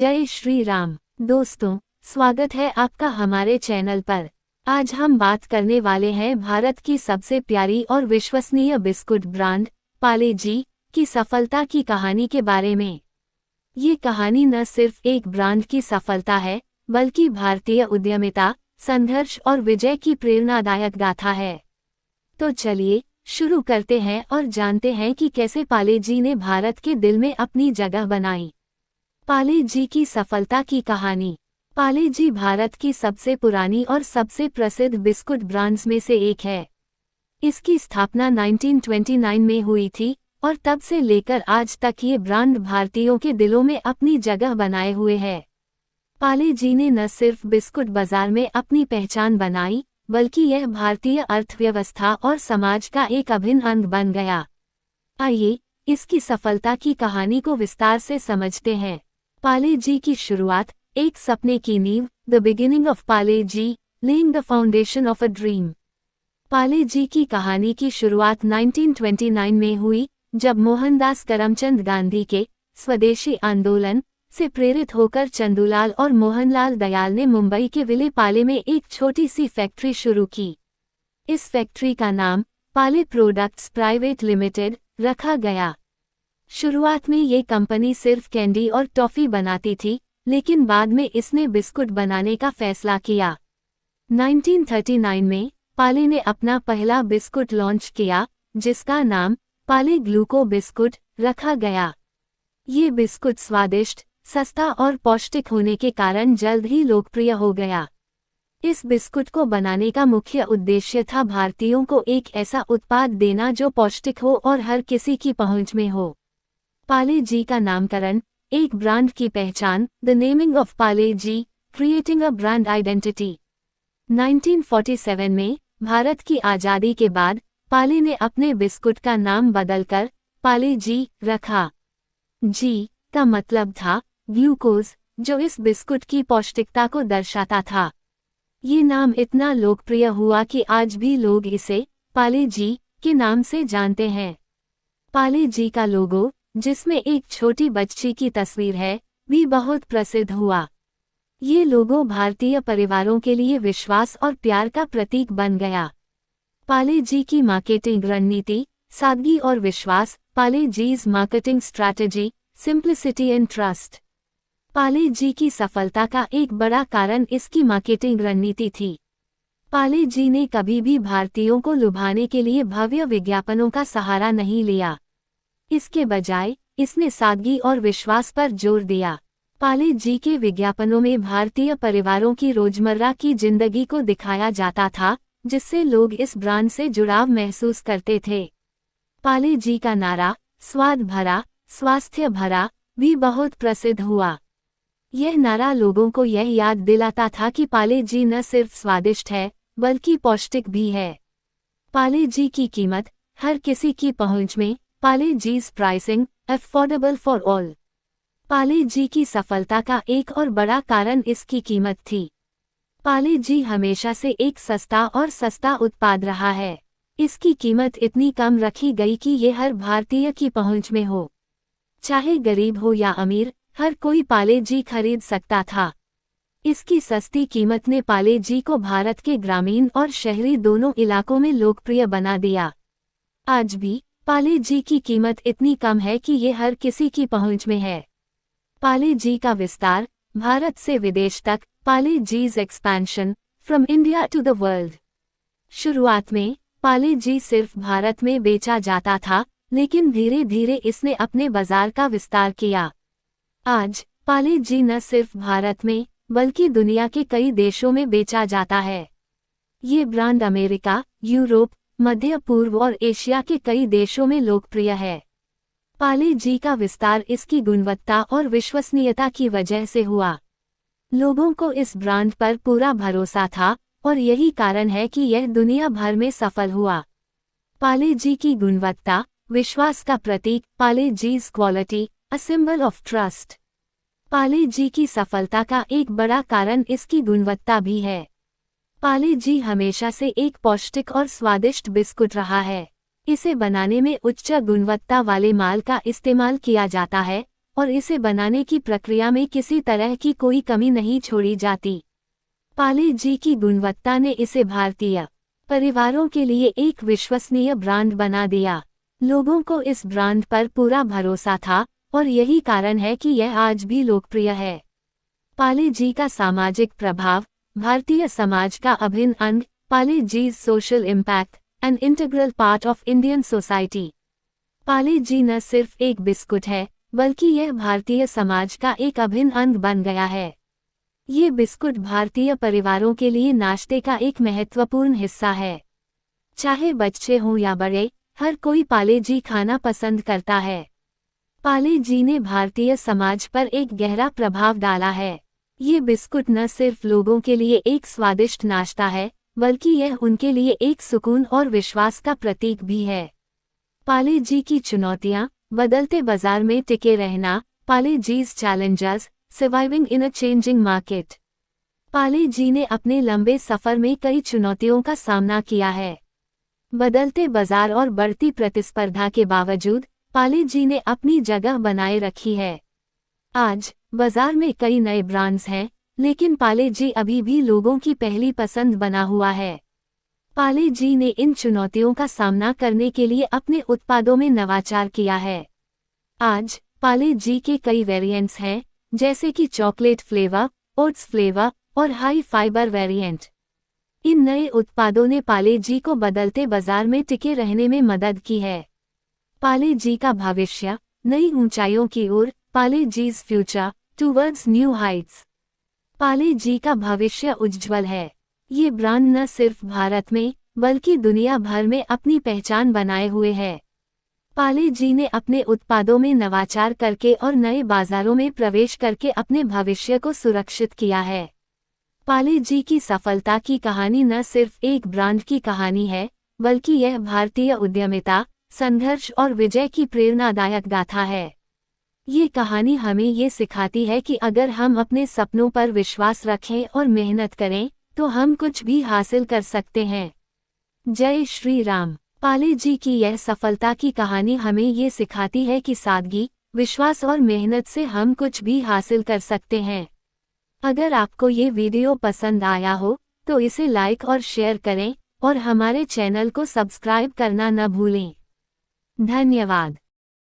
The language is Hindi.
जय श्री राम। दोस्तों, स्वागत है आपका हमारे चैनल पर। आज हम बात करने वाले हैं भारत की सबसे प्यारी और विश्वसनीय बिस्कुट ब्रांड पार्ले जी की सफलता की कहानी के बारे में। ये कहानी न सिर्फ एक ब्रांड की सफलता है, बल्कि भारतीय उद्यमिता, संघर्ष और विजय की प्रेरणादायक गाथा है। तो चलिए शुरू करते हैं और जानते हैं कि कैसे पार्ले जी ने भारत के दिल में अपनी जगह बनाई। पार्ले जी की सफलता की कहानी। पार्ले जी भारत की सबसे पुरानी और सबसे प्रसिद्ध बिस्कुट ब्रांड्स में से एक है। इसकी स्थापना 1929 में हुई थी और तब से लेकर आज तक ये ब्रांड भारतीयों के दिलों में अपनी जगह बनाए हुए है। पार्ले जी ने न सिर्फ बिस्कुट बाजार में अपनी पहचान बनाई, बल्कि यह भारतीय अर्थव्यवस्था और समाज का एक अभिन्न अंग बन गया। आइए इसकी सफलता की कहानी को विस्तार से समझते हैं। पार्ले जी की शुरुआत, एक सपने की नींव, the beginning of Parle G, laying the foundation of a dream. Parle G की कहानी की शुरुआत 1929 में हुई, जब मोहनदास करमचंद गांधी के स्वदेशी आंदोलन से प्रेरित होकर चंदूलाल और मोहनलाल दयाल ने मुंबई के विले पार्ले में एक छोटी सी फैक्ट्री शुरू की। इस फैक्ट्री का नाम पार्ले प्रोडक्ट्स प्राइवेट लिमिटेड रखा गया। शुरुआत में ये कंपनी सिर्फ कैंडी और टॉफी बनाती थी, लेकिन बाद में इसने बिस्कुट बनाने का फैसला किया। 1939 में पार्ले ने अपना पहला बिस्कुट लॉन्च किया, जिसका नाम पार्ले ग्लूको बिस्कुट रखा गया। ये बिस्कुट स्वादिष्ट, सस्ता और पौष्टिक होने के कारण जल्द ही लोकप्रिय हो गया। इस बिस्कुट को बनाने का मुख्य उद्देश्य था भारतीयों को एक ऐसा उत्पाद देना जो पौष्टिक हो और हर किसी की पहुंच में हो। पार्ले जी का नामकरण, एक ब्रांड की पहचान, the naming of Parle G, creating a brand identity. 1947 में भारत की आज़ादी के बाद पार्ले ने अपने बिस्कुट का नाम बदलकर पार्ले जी रखा। जी का मतलब था ग्लूकोज, जो इस बिस्कुट की पौष्टिकता को दर्शाता था। ये नाम इतना लोकप्रिय हुआ कि आज भी लोग इसे पार्ले जी के नाम से जानते हैं। पार्ले जी का लोगो, जिसमें एक छोटी बच्ची की तस्वीर है, भी बहुत प्रसिद्ध हुआ। ये लोगो भारतीय परिवारों के लिए विश्वास और प्यार का प्रतीक बन गया। पार्ले जी की मार्केटिंग रणनीति, सादगी और विश्वास, Parle G's marketing strategy, simplicity and trust. Parle G की सफलता का एक बड़ा कारण इसकी मार्केटिंग रणनीति थी। पार्ले जी ने कभी भी भारतीयों को लुभाने के लिए भव्य विज्ञापनों का सहारा नहीं लिया। इसके बजाय इसने सादगी और विश्वास पर जोर दिया। पार्ले जी के विज्ञापनों में भारतीय परिवारों की रोजमर्रा की जिंदगी को दिखाया जाता था, जिससे लोग इस ब्रांड से जुड़ाव महसूस करते थे। पार्ले जी का नारा, स्वाद भरा, स्वास्थ्य भरा, भी बहुत प्रसिद्ध हुआ। यह नारा लोगों को यह याद दिलाता था कि पार्ले जी न सिर्फ स्वादिष्ट है, बल्कि पौष्टिक भी है। पार्ले जी की कीमत, हर किसी की पहुंच में, Parle G's pricing, affordable for all. Parle G की सफलता का एक और बड़ा कारण इसकी कीमत थी। पार्ले जी हमेशा से एक सस्ता उत्पाद रहा है। इसकी कीमत इतनी कम रखी गई कि ये हर भारतीय की पहुंच में हो। चाहे गरीब हो या अमीर, हर कोई पार्ले जी खरीद सकता था। इसकी सस्ती कीमत ने पार्ले जी को भारत के ग्रामीण और शहरी दोनों इलाकों में लोकप्रिय बना दिया। आज भी पार्ले जी की कीमत इतनी कम है कि ये हर किसी की पहुंच में है। पार्ले जी का विस्तार, भारत से विदेश तक, Parle G's expansion, from India to the world. शुरुआत में पार्ले जी सिर्फ भारत में बेचा जाता था, लेकिन धीरे धीरे इसने अपने बाजार का विस्तार किया। आज पार्ले जी न सिर्फ भारत में, बल्कि दुनिया के कई देशों में बेचा जाता है। ये ब्रांड अमेरिका, यूरोप, मध्य पूर्व और एशिया के कई देशों में लोकप्रिय है। पार्ले जी का विस्तार इसकी गुणवत्ता और विश्वसनीयता की वजह से हुआ। लोगों को इस ब्रांड पर पूरा भरोसा था और यही कारण है कि यह दुनिया भर में सफल हुआ। पार्ले जी की गुणवत्ता, विश्वास का प्रतीक, Parle G's quality, a symbol of trust. Parle G की सफलता का एक बड़ा कारण इसकी गुणवत्ता भी है। पार्ले जी हमेशा से एक पौष्टिक और स्वादिष्ट बिस्कुट रहा है। इसे बनाने में उच्च गुणवत्ता वाले माल का इस्तेमाल किया जाता है, और इसे बनाने की प्रक्रिया में किसी तरह की कोई कमी नहीं छोड़ी जाती। पाले जी की गुणवत्ता ने इसे भारतीय परिवारों के लिए एक विश्वसनीय ब्रांड बना दिया। लोगों को इस ब्रांड पर पूरा भरोसा था और यही कारण है कि यह आज भी लोकप्रिय है। पाले जी का सामाजिक प्रभाव। भारतीय समाज का अभिन्न अंग, Parle G's social impact an integral part of Indian society. Parle G न सिर्फ एक बिस्कुट है, बल्कि यह भारतीय समाज का एक अभिन्न अंग बन गया है। ये बिस्कुट भारतीय परिवारों के लिए नाश्ते का एक महत्वपूर्ण हिस्सा है। चाहे बच्चे हों या बड़े, हर कोई पाले जी खाना पसंद करता है। पाले जी ने भारतीय समाज पर एक गहरा प्रभाव डाला है। ये बिस्कुट न सिर्फ लोगों के लिए एक स्वादिष्ट नाश्ता है, बल्कि यह उनके लिए एक सुकून और विश्वास का प्रतीक भी है। पाले जी की चुनौतियां। बदलते बाजार में टिके रहना। Parle G's challenges, surviving in a changing market. Parle G ने अपने लंबे सफर में कई चुनौतियों का सामना किया है। बदलते बाजार और बढ़ती प्रतिस्पर्धा के बावजूद पाले जी ने अपनी जगह बनाए रखी है। आज बाजार में कई नए ब्रांड्स हैं, लेकिन पाले जी अभी भी लोगों की पहली पसंद बना हुआ है। पाले जी ने इन चुनौतियों का सामना करने के लिए अपने उत्पादों में नवाचार किया है। आज पाले जी के कई वेरिएंट्स हैं, जैसे कि चॉकलेट फ्लेवर, ओट्स फ्लेवर और हाई फाइबर वेरिएंट। इन नए उत्पादों ने पाले जी को बदलते बाजार में टिके रहने में मदद की है। पाले जी का भविष्य। नई ऊंचाइयों की ओर, पाले जीज फ्यूचर टूवर्ड्स न्यू हाइट्स। पाले जी का भविष्य उज्ज्वल है। ये ब्रांड न सिर्फ भारत में, बल्कि दुनिया भर में अपनी पहचान बनाए हुए है। पाले जी ने अपने उत्पादों में नवाचार करके और नए बाजारों में प्रवेश करके अपने भविष्य को सुरक्षित किया है। पाले जी की सफलता की कहानी न सिर्फ एक ब्रांड की कहानी है, बल्कि यह भारतीय उद्यमिता, संघर्ष और विजय की प्रेरणादायक गाथा है। ये कहानी हमें ये सिखाती है कि अगर हम अपने सपनों पर विश्वास रखें और मेहनत करें, तो हम कुछ भी हासिल कर सकते हैं। जय श्री राम। पाले जी की यह सफलता की कहानी हमें ये सिखाती है कि सादगी, विश्वास और मेहनत से हम कुछ भी हासिल कर सकते हैं। अगर आपको ये वीडियो पसंद आया हो, तो इसे लाइक और शेयर करें और हमारे चैनल को सब्सक्राइब करना न भूलें। धन्यवाद।